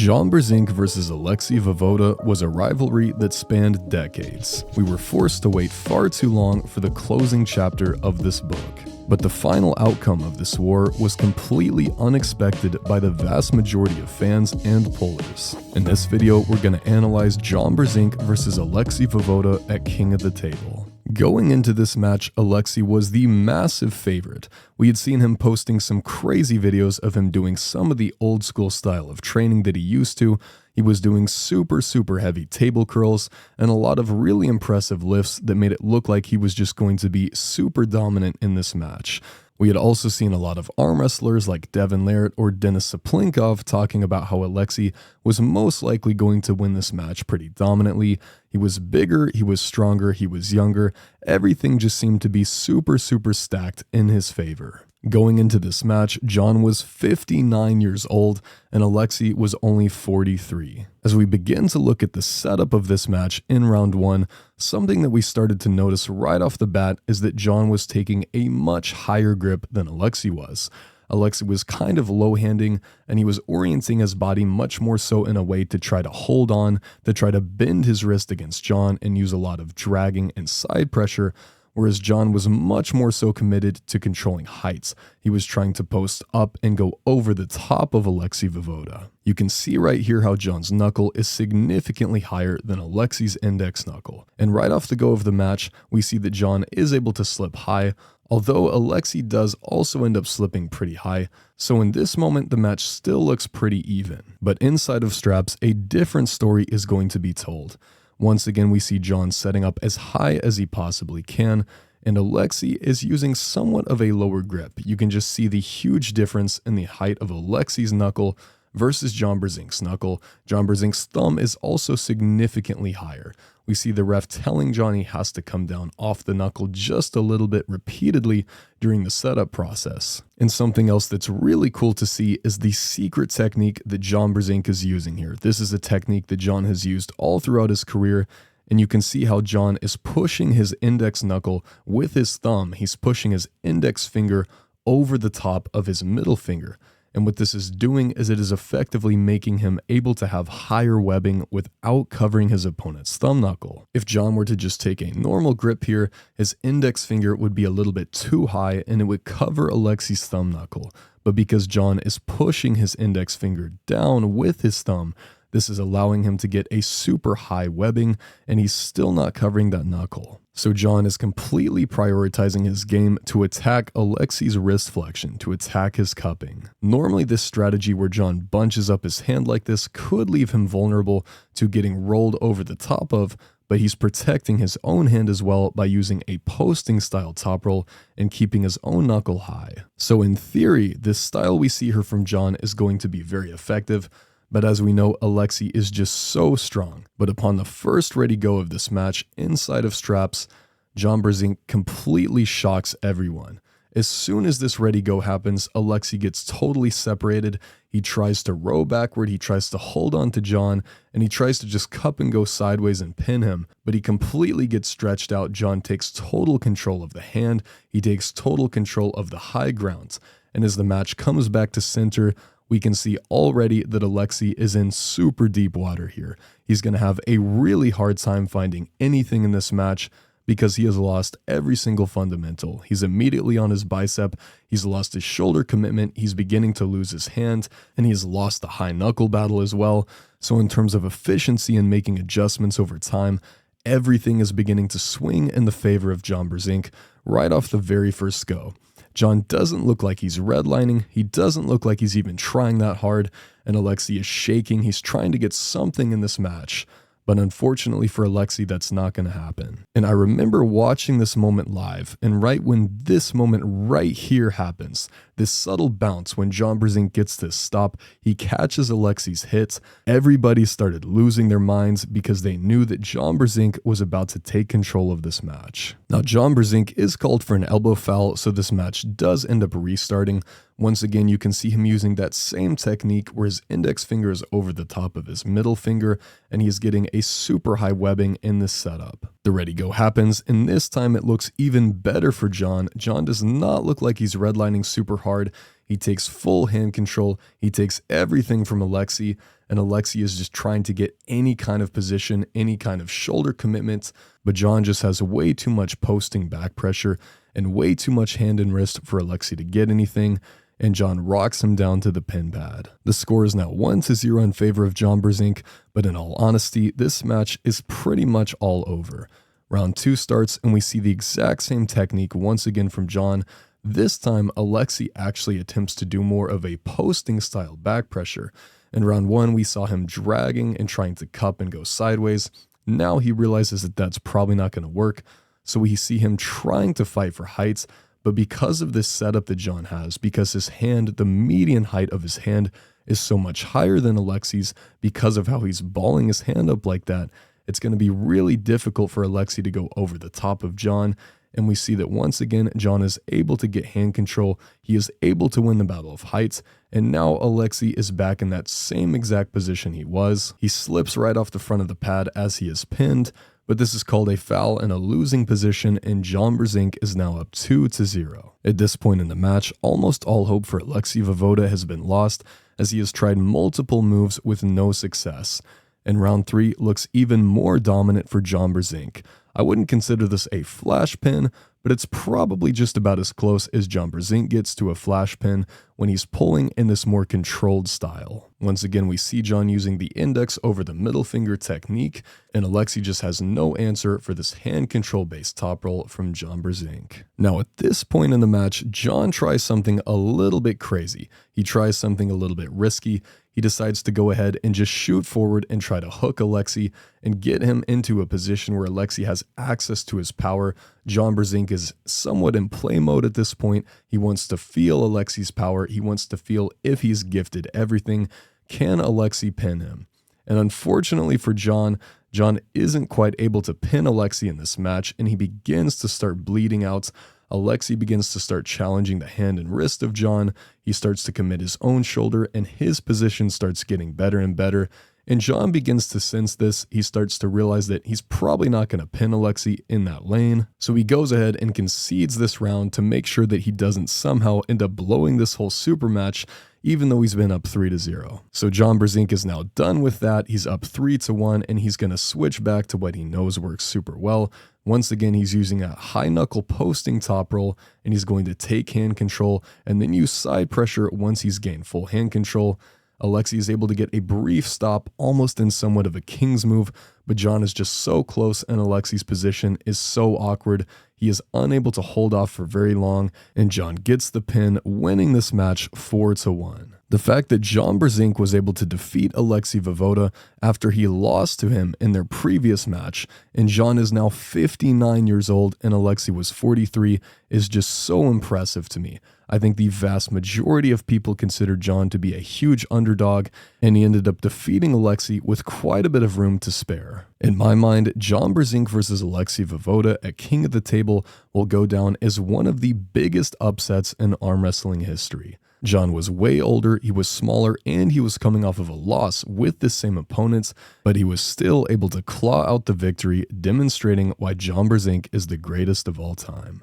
Brzenk versus Alexei Vovoda was a rivalry that spanned decades. We were forced to wait far too long for the closing chapter of this book. But the final outcome of this war was completely unexpected by the vast majority of fans and pollers. In this video, we're going to analyze Brzenk versus Alexei Vovoda at King of the Table. Going into this match, Alexei was the massive favorite. We had seen him posting some crazy videos of him doing some of the old school style of training that he used to. He was doing super heavy table curls and a lot of really impressive lifts that made it look like he was just going to be super dominant in this match. We had also seen a lot of arm wrestlers like Devin Laird or Denis Saplinkov talking about how Alexei was most likely going to win this match pretty dominantly. He was bigger, he was stronger, he was younger. Everything just seemed to be super stacked in his favor. Going into this match, John was 59 years old and Alexei was only 43. As we begin to look at the setup of this match in round 1, something that we started to notice right off the bat is that John was taking a much higher grip than Alexei was. Alexei was kind of low-handing, and he was orienting his body much more so in a way to try to hold on, to try to bend his wrist against John and use a lot of dragging and side pressure, whereas John was much more so committed to controlling heights. He was trying to post up and go over the top of Alexei Vovoda. You can see right here how John's knuckle is significantly higher than Alexei's index knuckle. And right off the go of the match, we see that John is able to slip high, although Alexei does also end up slipping pretty high, so in this moment the match still looks pretty even. But inside of straps, a different story is going to be told. Once again, we see John setting up as high as he possibly can, and Alexei is using somewhat of a lower grip. You can just see the huge difference in the height of Alexei's knuckle versus Brzenk's knuckle. Brzenk's thumb is also significantly higher. We see the ref telling John he has to come down off the knuckle just a little bit repeatedly during the setup process. And something else that's really cool to see is the secret technique that Brzenk is using here. This is a technique that John has used all throughout his career, and you can see how John is pushing his index knuckle with his thumb. He's pushing his index finger over the top of his middle finger. And what this is doing is it is effectively making him able to have higher webbing without covering his opponent's thumb knuckle. If John were to just take a normal grip here, his index finger would be a little bit too high and it would cover Alexei's thumb knuckle. But because John is pushing his index finger down with his thumb, this is allowing him to get a super high webbing, and he's still not covering that knuckle. So John is completely prioritizing his game to attack Alexei's wrist flexion, to attack his cupping. Normally this strategy where John bunches up his hand like this could leave him vulnerable to getting rolled over the top of, but he's protecting his own hand as well by using a posting style top roll and keeping his own knuckle high. So in theory, this style we see here from John is going to be very effective, but as we know, Alexei is just so strong. But upon the first ready go of this match, inside of straps, Brzenk completely shocks everyone. As soon as this ready go happens, Alexei gets totally separated. He tries to row backward, he tries to hold on to John, and he tries to just cup and go sideways and pin him, but he completely gets stretched out. John takes total control of the hand, he takes total control of the high ground, and as the match comes back to center, we can see already that Alexei is in super deep water here. He's going to have a really hard time finding anything in this match because he has lost every single fundamental. He's immediately on his bicep, he's lost his shoulder commitment, he's beginning to lose his hand, and he's lost the high knuckle battle as well. So in terms of efficiency and making adjustments over time, everything is beginning to swing in the favor of Brzenk right off the very first go. John doesn't look like he's redlining, he doesn't look like he's even trying that hard, and Alexei is shaking. He's trying to get something in this match, but unfortunately for Alexei, that's not going to happen. And I remember watching this moment live, and right when this moment right here happens, this subtle bounce when Brzenk gets this stop, he catches Alexei's hit. Everybody started losing their minds because they knew that Brzenk was about to take control of this match. Now Brzenk is called for an elbow foul, so this match does end up restarting. Once again, you can see him using that same technique where his index finger is over the top of his middle finger, and he is getting a super high webbing in this setup. The ready go happens, and this time it looks even better for John. John does not look like he's redlining super hard. He takes full hand control, he takes everything from Alexei, and Alexei is just trying to get any kind of position, any kind of shoulder commitment, but John just has way too much posting back pressure and way too much hand and wrist for Alexei to get anything, and John rocks him down to the pin pad. The score is now 1-0 in favor of John Brzenk, but in all honesty, this match is pretty much all over. Round 2 starts, and we see the exact same technique once again from John. This time, Alexei actually attempts to do more of a posting style back pressure. In round 1, we saw him dragging and trying to cup and go sideways. Now he realizes that that's probably not going to work, so we see him trying to fight for heights, but because of this setup that John has, because his hand, the median height of his hand is so much higher than Alexei's, because of how he's balling his hand up like that, it's going to be really difficult for Alexei to go over the top of John. And we see that once again, John is able to get hand control. He is able to win the battle of heights. And now Alexei is back in that same exact position he was. He slips right off the front of the pad as he is pinned, but this is called a foul and a losing position, and John Brzenk is now up 2-0. At this point in the match, almost all hope for Alexei Vavoda has been lost, as he has tried multiple moves with no success. And round 3 looks even more dominant for John Brzenk. I wouldn't consider this a flash pin, but it's probably just about as close as John Brzenk gets to a flash pin when he's pulling in this more controlled style. Once again, we see John using the index over the middle finger technique, and Alexei just has no answer for this hand control based top roll from John Brzenk. Now at this point in the match, John tries something a little bit crazy. He tries something a little bit risky. He decides to go ahead and just shoot forward and try to hook Alexei and get him into a position where Alexei has access to his power. John Brzenk is somewhat in play mode at this point. He wants to feel Alexei's power. He wants to feel if he's gifted everything. Can Alexei pin him? And unfortunately for John, John isn't quite able to pin Alexei in this match, and he begins to start bleeding out. Alexei begins to start challenging the hand and wrist of John. He starts to commit his own shoulder, and his position starts getting better and better. And John begins to sense this. He starts to realize that he's probably not going to pin Alexei in that lane. So he goes ahead and concedes this round to make sure that he doesn't somehow end up blowing this whole super match, even though he's been up 3-0. So John Brzenk is now done with that. He's up 3-1, and he's going to switch back to what he knows works super well. Once again, he's using a high knuckle posting top roll, and he's going to take hand control and then use side pressure once he's gained full hand control. Alexei is able to get a brief stop, almost in somewhat of a king's move, but John is just so close, and Alexei's position is so awkward. He is unable to hold off for very long, and John gets the pin, winning this match 4-1. The fact that John Brzenk was able to defeat Alexei Vavoda after he lost to him in their previous match, and John is now 59 years old and Alexei was 43, is just so impressive to me. I think the vast majority of people consider John to be a huge underdog, and he ended up defeating Alexei with quite a bit of room to spare. In my mind, John Brzenk versus Alexei Vavoda at King of the Table will go down as one of the biggest upsets in arm wrestling history. John was way older, he was smaller, and he was coming off of a loss with the same opponents, but he was still able to claw out the victory, demonstrating why John Brzenk is the greatest of all time.